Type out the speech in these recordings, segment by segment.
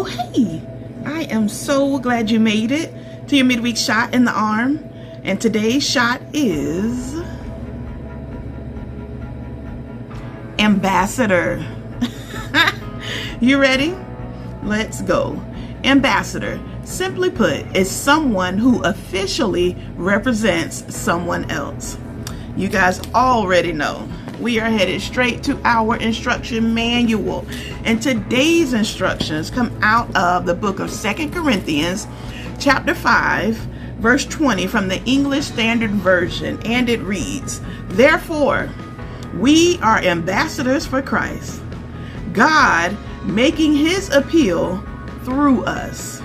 Oh, hey, I am so glad you made it to your midweek shot in the arm. And today's shot is Ambassador. You ready? Let's go. Ambassador, simply put, is someone who officially represents someone else. You guys already know we are headed straight to our instruction manual, and today's instructions come out of the book of 2 Corinthians chapter 5 verse 20 from the English Standard Version, and it reads, "Therefore we are ambassadors for Christ, God making his appeal through us.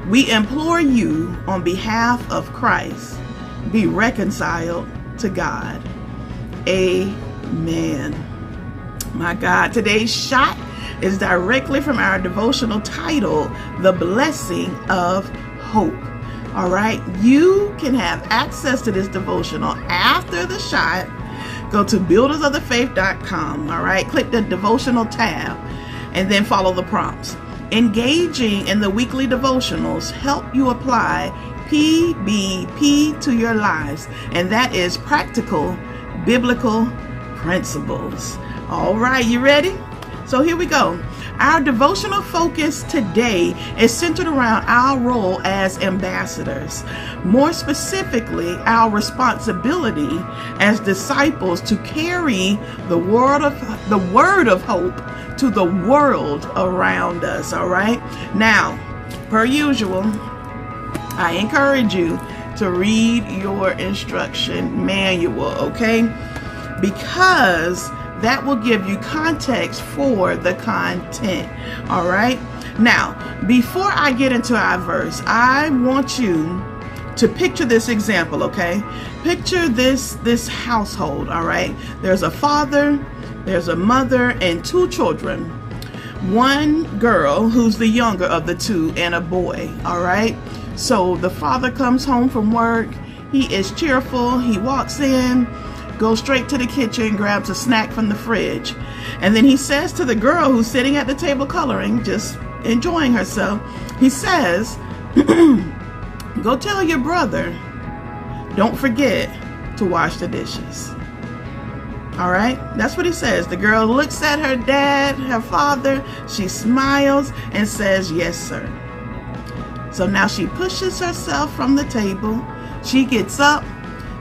We implore you on behalf of Christ, be reconciled to God." Amen. My God, today's shot is directly from our devotional titled, The Blessing of Hope. All right, you can have access to this devotional after the shot. Go to buildersofthefaith.com. All right, click the devotional tab and then follow the prompts. Engaging in the weekly devotionals help you apply PBP to your lives, and that is practical biblical principles. All right, you ready? So here we go. Our devotional focus today is centered around our role as ambassadors. More specifically, our responsibility as disciples to carry the word of hope to the world around us. All right. Now, per usual, I encourage you to read your instruction manual, okay? Because that will give you context for the content. All right. Now, before I get into our verse, I want you to picture this example, okay? Picture this household, all right? There's a father, there's a mother, and two children. One girl who's the younger of the two, and a boy, all right? So the father comes home from work. He is cheerful. He walks in, goes straight to the kitchen, grabs a snack from the fridge. And then he says to the girl who's sitting at the table coloring, just enjoying herself, he says, "Go tell your brother, don't forget to wash the dishes." All right, that's what he says. The girl looks at her dad, her father, she smiles and says, "Yes, sir." So now she pushes herself from the table. She gets up.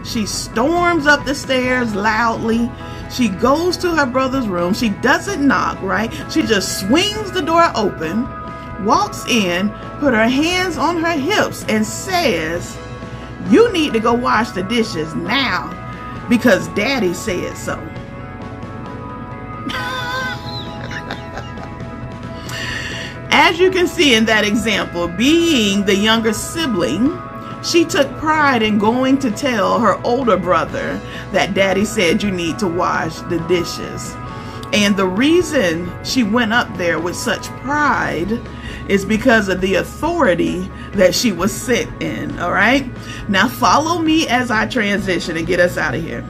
She storms up the stairs loudly. She goes to her brother's room. She doesn't knock, right? She just swings the door open, walks in, put her hands on her hips and says, "You need to go wash the dishes now because Daddy said so." As you can see in that example, being the younger sibling, she took pride in going to tell her older brother that Daddy said you need to wash the dishes. And the reason she went up there with such pride is because of the authority that she was sent in. All right. Now follow me as I transition and get us out of here.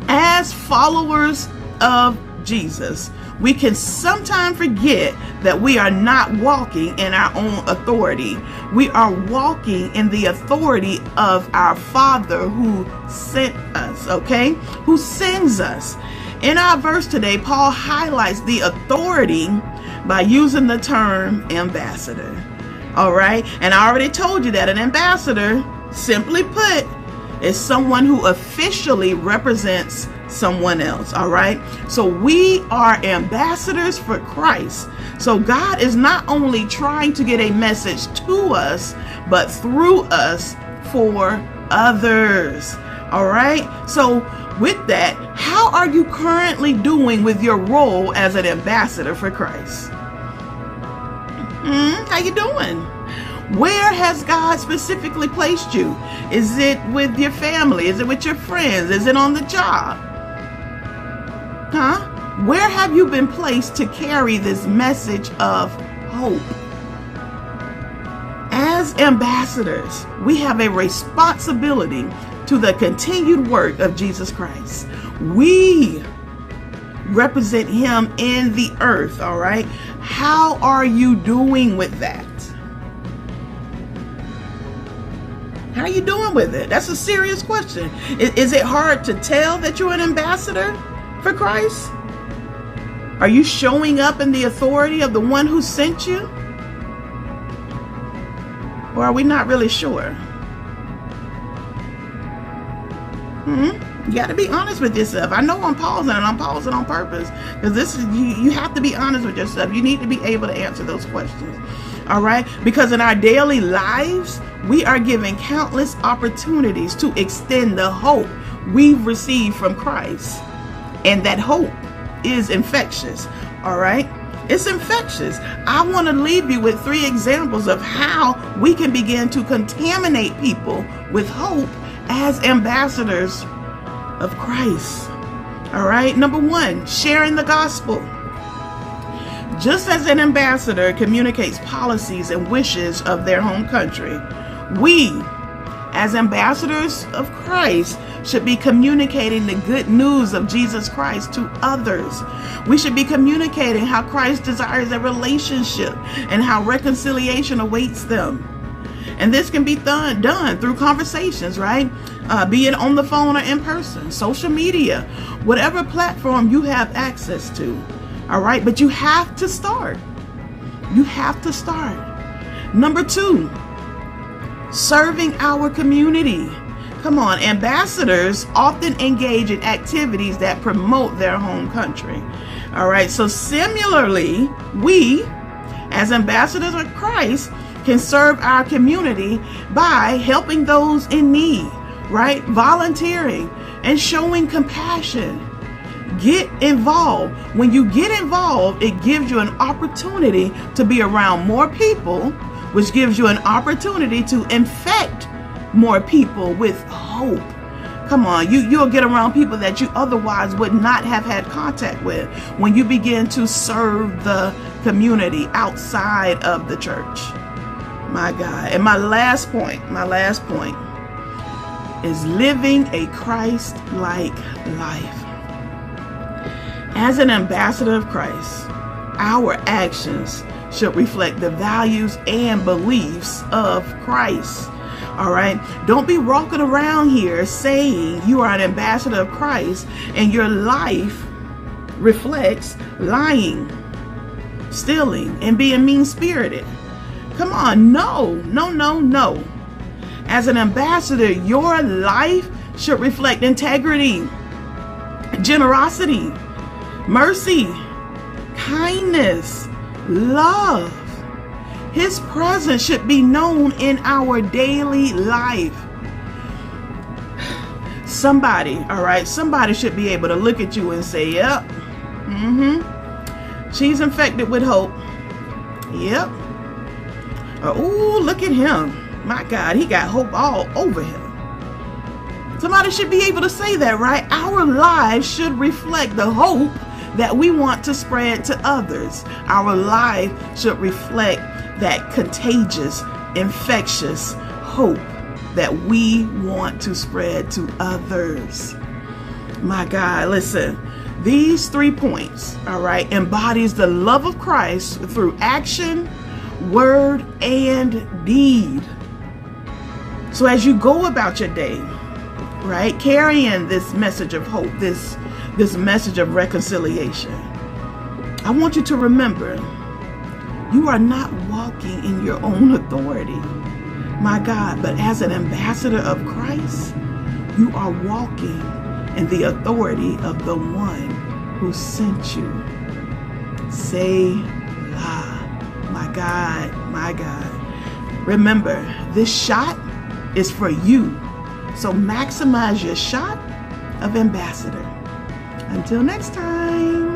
As followers of Jesus, we can sometimes forget that we are not walking in our own authority. We are walking in the authority of our Father who sent us, okay? Who sends us. In our verse today, Paul highlights the authority by using the term ambassador. All right? And I already told you that an ambassador, simply put, is someone who officially represents someone else. All right. So we are ambassadors for Christ. So God is not only trying to get a message to us, but through us for others. All right. So with that, how are you currently doing with your role as an ambassador for Christ? How you doing? Where has God specifically placed you? Is it with your family? Is it with your friends? Is it on the job? Where have you been placed to carry this message of hope? As ambassadors, we have a responsibility to the continued work of Jesus Christ. We represent him in the earth. All right. How are you doing with that? How are you doing with it? That's a serious question. Is it hard to tell that you're an ambassador for Christ? Are you showing up in the authority of the one who sent you? Or are we not really sure? You got to be honest with yourself. I know I'm pausing, and I'm pausing on purpose, because this is you have to be honest with yourself. You need to be able to answer those questions. All right? Because in our daily lives, we are given countless opportunities to extend the hope we've received from Christ. And that hope is infectious. All right? It's infectious. I want to leave you with 3 examples of how we can begin to contaminate people with hope as ambassadors of Christ. All right. Number 1, sharing the gospel. Just as an ambassador communicates policies and wishes of their home country, we, as ambassadors of Christ, should be communicating the good news of Jesus Christ to others. We should be communicating how Christ desires a relationship and how reconciliation awaits them. And this can be done through conversations, right? Be it on the phone or in person, social media, whatever platform you have access to. All right. But you have to start. You have to start. Number 2, serving our community. Come on. Ambassadors often engage in activities that promote their home country. All right. So similarly, we, as ambassadors of Christ, can serve our community by helping those in need, right? Volunteering and showing compassion. Get involved. When you get involved, it gives you an opportunity to be around more people, which gives you an opportunity to infect more people with hope. Come on, you'll get around people that you otherwise would not have had contact with when you begin to serve the community outside of the church. My God. And my last point is living a Christ-like life. As an ambassador of Christ, our actions should reflect the values and beliefs of Christ. All right. Don't be walking around here saying you are an ambassador of Christ and your life reflects lying, stealing, and being mean-spirited. Come on. No. As an ambassador, your life should reflect integrity, generosity, mercy, kindness, love. His presence should be known in our daily life. Somebody should be able to look at you and say, yep, she's infected with hope. Yep. Oh, look at him. My God, he got hope all over him. Somebody should be able to say that, right? Our lives should reflect the hope that we want to spread to others. Our life should reflect that contagious, infectious hope that we want to spread to others. My God, listen, these 3 points, all right, embodies the love of Christ through action, word, and deed. So as you go about your day, right, carrying this message of hope, this message of reconciliation, I want you to remember, you are not walking in your own authority, my God, but as an ambassador of Christ, you are walking in the authority of the one who sent you. Selah. My God, my God. Remember, this shot is for you. So maximize your shot of ambassador. Until next time.